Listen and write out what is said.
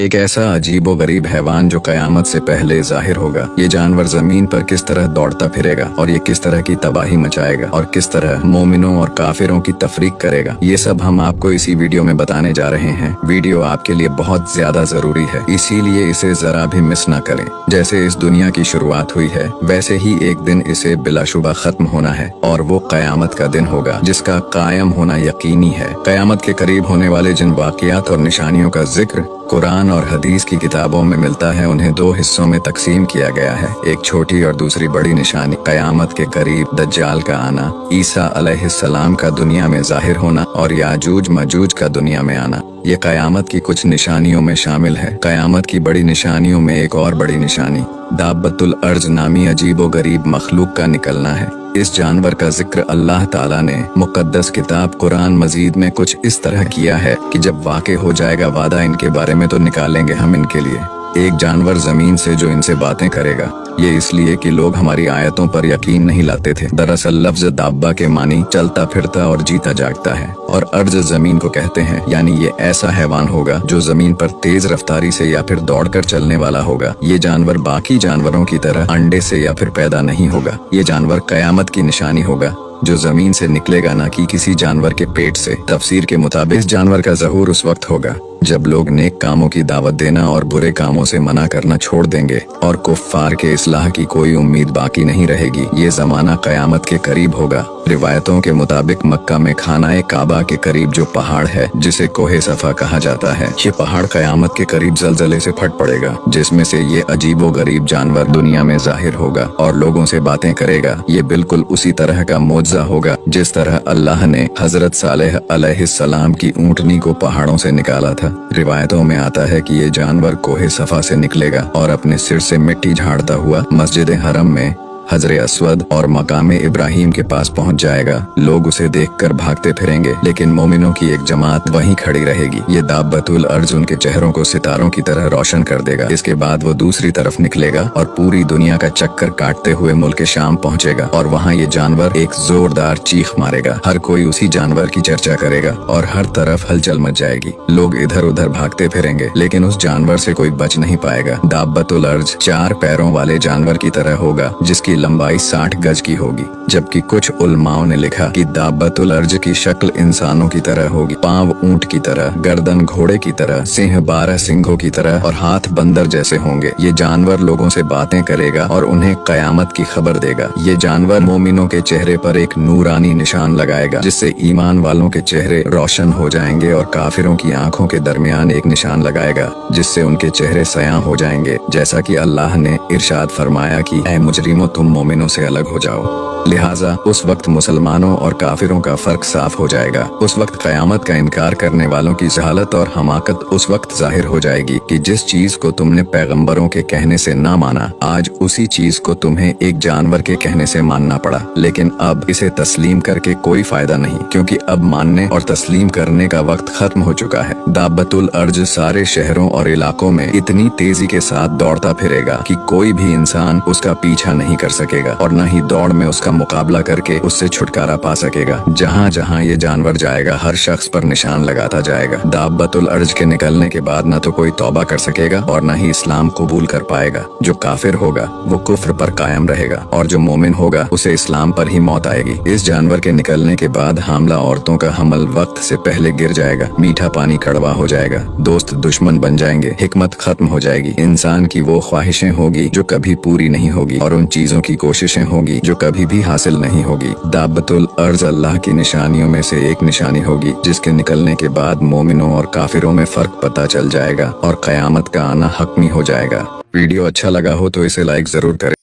एक ऐसा अजीबो गरीब हैवान जो कयामत से पहले जाहिर होगा। ये जानवर जमीन पर किस तरह दौड़ता फिरेगा और ये किस तरह की तबाही मचाएगा और किस तरह मोमिनों और काफिरों की तफरीक करेगा, ये सब हम आपको इसी वीडियो में बताने जा रहे हैं। वीडियो आपके लिए बहुत ज्यादा जरूरी है, इसीलिए इसे जरा भी मिस ना करें। जैसे इस दुनिया की शुरुआत हुई है, वैसे ही एक दिन इसे बिलाशुबा खत्म होना है और वो कयामत का दिन होगा जिसका कायम होना यकीनी है। कयामत के करीब होने वाले जिन वाकयात और निशानियों का जिक्र कुरान और हदीस की किताबों में मिलता है, उन्हें दो हिस्सों में तकसीम किया गया है, एक छोटी और दूसरी बड़ी निशानी। कयामत के करीब दज्जाल का आना, ईसा अलैहिस्सलाम का दुनिया में जाहिर होना और याजूज मजूज का दुनिया में आना, ये कयामत की कुछ निशानियों में शामिल है। कयामत की बड़ी निशानियों में एक और बड़ी निशानी दाब्बतुल अर्ज नामी अजीबो गरीब मखलूक का निकलना है। इस जानवर का जिक्र अल्लाह ताला ने मुकद्दस किताब कुरान मजीद में कुछ इस तरह किया है कि जब वाक़े हो जाएगा वादा इनके बारे में तो निकालेंगे हम इनके लिए एक जानवर जमीन से जो इनसे बातें करेगा। ये इसलिए कि लोग हमारी आयतों पर यकीन नहीं लाते थे। दरअसल लफ्ज दाब्बा के मानी चलता फिरता और जीता जागता है और अर्ज जमीन को कहते हैं, यानी ये ऐसा हैवान होगा जो जमीन पर तेज रफ्तारी से या फिर दौड़कर चलने वाला होगा। ये जानवर बाकी जानवरों की तरह अंडे से या फिर पैदा नहीं होगा। ये जानवर कयामत की निशानी होगा जो जमीन से निकलेगा, ना कि किसी जानवर के पेट से। तफसीर के मुताबिक इस जानवर का ज़हूर उस वक्त होगा जब लोग नेक कामों की दावत देना और बुरे कामों से मना करना छोड़ देंगे और कुफ्फार के इस्लाह की कोई उम्मीद बाकी नहीं रहेगी। ये जमाना कयामत के करीब होगा। रिवायतों के मुताबिक मक्का में खानाए काबा के करीब जो पहाड़ है, जिसे कोहे सफा कहा जाता है, ये पहाड़ कयामत के करीब जलजले से फट पड़ेगा, जिसमें से ये अजीबो गरीब जानवर दुनिया में जाहिर होगा और लोगों से बातें करेगा। ये बिल्कुल उसी तरह का मौजज़ा होगा जिस तरह अल्लाह ने हजरत सालेह अलैहिस्सलाम की ऊँटनी को पहाड़ों से निकाला था। रिवायतों में आता है कि ये जानवर कोहे सफा से निकलेगा और अपने सिर से मिट्टी झाड़ता हुआ मस्जिद हरम में हजरे अस्वद और मकाम इब्राहिम के पास पहुंच जाएगा। लोग उसे देखकर भागते फिरेंगे, लेकिन मोमिनों की एक जमात वहीं खड़ी रहेगी। ये दाब्बतुल अर्ज उनके चेहरों को सितारों की तरह रोशन कर देगा। इसके बाद वो दूसरी तरफ निकलेगा और पूरी दुनिया का चक्कर काटते हुए मुल्क शाम पहुंचेगा और वहां ये जानवर एक जोरदार चीख मारेगा। हर कोई उसी जानवर की चर्चा करेगा और हर तरफ हलचल मच जाएगी। लोग इधर उधर भागते फिरेंगे, लेकिन उस जानवर से कोई बच नहीं पाएगा। दाब्बतुल अर्ज 4 पैरों वाले जानवर की तरह होगा जिसकी लंबाई 60 गज की होगी, जबकि कुछ उलमाओं ने लिखा कि दाब्बतुल अर्ज की शक्ल इंसानों की तरह होगी। पांव ऊंट की तरह, गर्दन घोड़े की तरह, सिंह 12 सिंहों की तरह और हाथ बंदर जैसे होंगे। ये जानवर लोगों से बातें करेगा और उन्हें कयामत की खबर देगा। ये जानवर मोमिनों के चेहरे पर एक नूरानी निशान लगाएगा जिससे ईमान वालों के चेहरे रोशन हो जाएंगे और काफिरों की आंखों के दरमियान एक निशान लगाएगा जिससे उनके चेहरे सयां हो जाएंगे। जैसा कि अल्लाह ने इरशाद फरमाया कि ऐ मुजरिमों, तुम मोमिनों से अलग हो जाओ। लिहाजा उस वक्त मुसलमानों और काफिरों का फर्क साफ हो जाएगा। उस वक्त कयामत का इनकार करने वालों की जहालत और हमाकत उस वक्त जाहिर हो जाएगी कि जिस चीज को तुमने पैगंबरों के कहने से ना माना, आज उसी चीज को तुम्हें एक जानवर के कहने से मानना पड़ा। लेकिन अब इसे तस्लीम करके कोई फायदा नहीं, क्योंकि अब मानने और तस्लीम करने का वक्त खत्म हो चुका है। दाब्बतुल अर्ज सारे शहरों और इलाकों में इतनी तेजी के साथ दौड़ता फिरेगा कि कोई भी इंसान उसका पीछा नहीं कर सकेगा और न ही दौड़ में उसका मुकाबला करके उससे छुटकारा पा सकेगा। जहाँ जहाँ ये जानवर जाएगा, हर शख्स पर निशान लगाता जाएगा। दाब्बतुल अर्ज के निकलने के बाद न तो कोई तौबा कर सकेगा और न ही इस्लाम कबूल कर पाएगा। जो काफिर होगा वो कुफ्र पर कायम रहेगा और जो मोमिन होगा उसे इस्लाम पर ही मौत आएगी। इस जानवर के निकलने के बाद हामला औरतों का हमल वक्त से पहले गिर जाएगा, मीठा पानी कड़वा हो जाएगा, दोस्त दुश्मन बन जाएंगे, हिकमत खत्म हो जाएगी। इंसान की वो ख्वाहिशें होगी जो कभी पूरी नहीं होगी और उन चीजों की कोशिशें होगी जो कभी भी हासिल नहीं होगी। दाब्बतुल अर्ज अल्लाह की निशानियों में से एक निशानी होगी जिसके निकलने के बाद मोमिनों और काफिरों में फर्क पता चल जाएगा और कयामत का आना हतमी हो जाएगा। वीडियो अच्छा लगा हो तो इसे लाइक जरूर करें।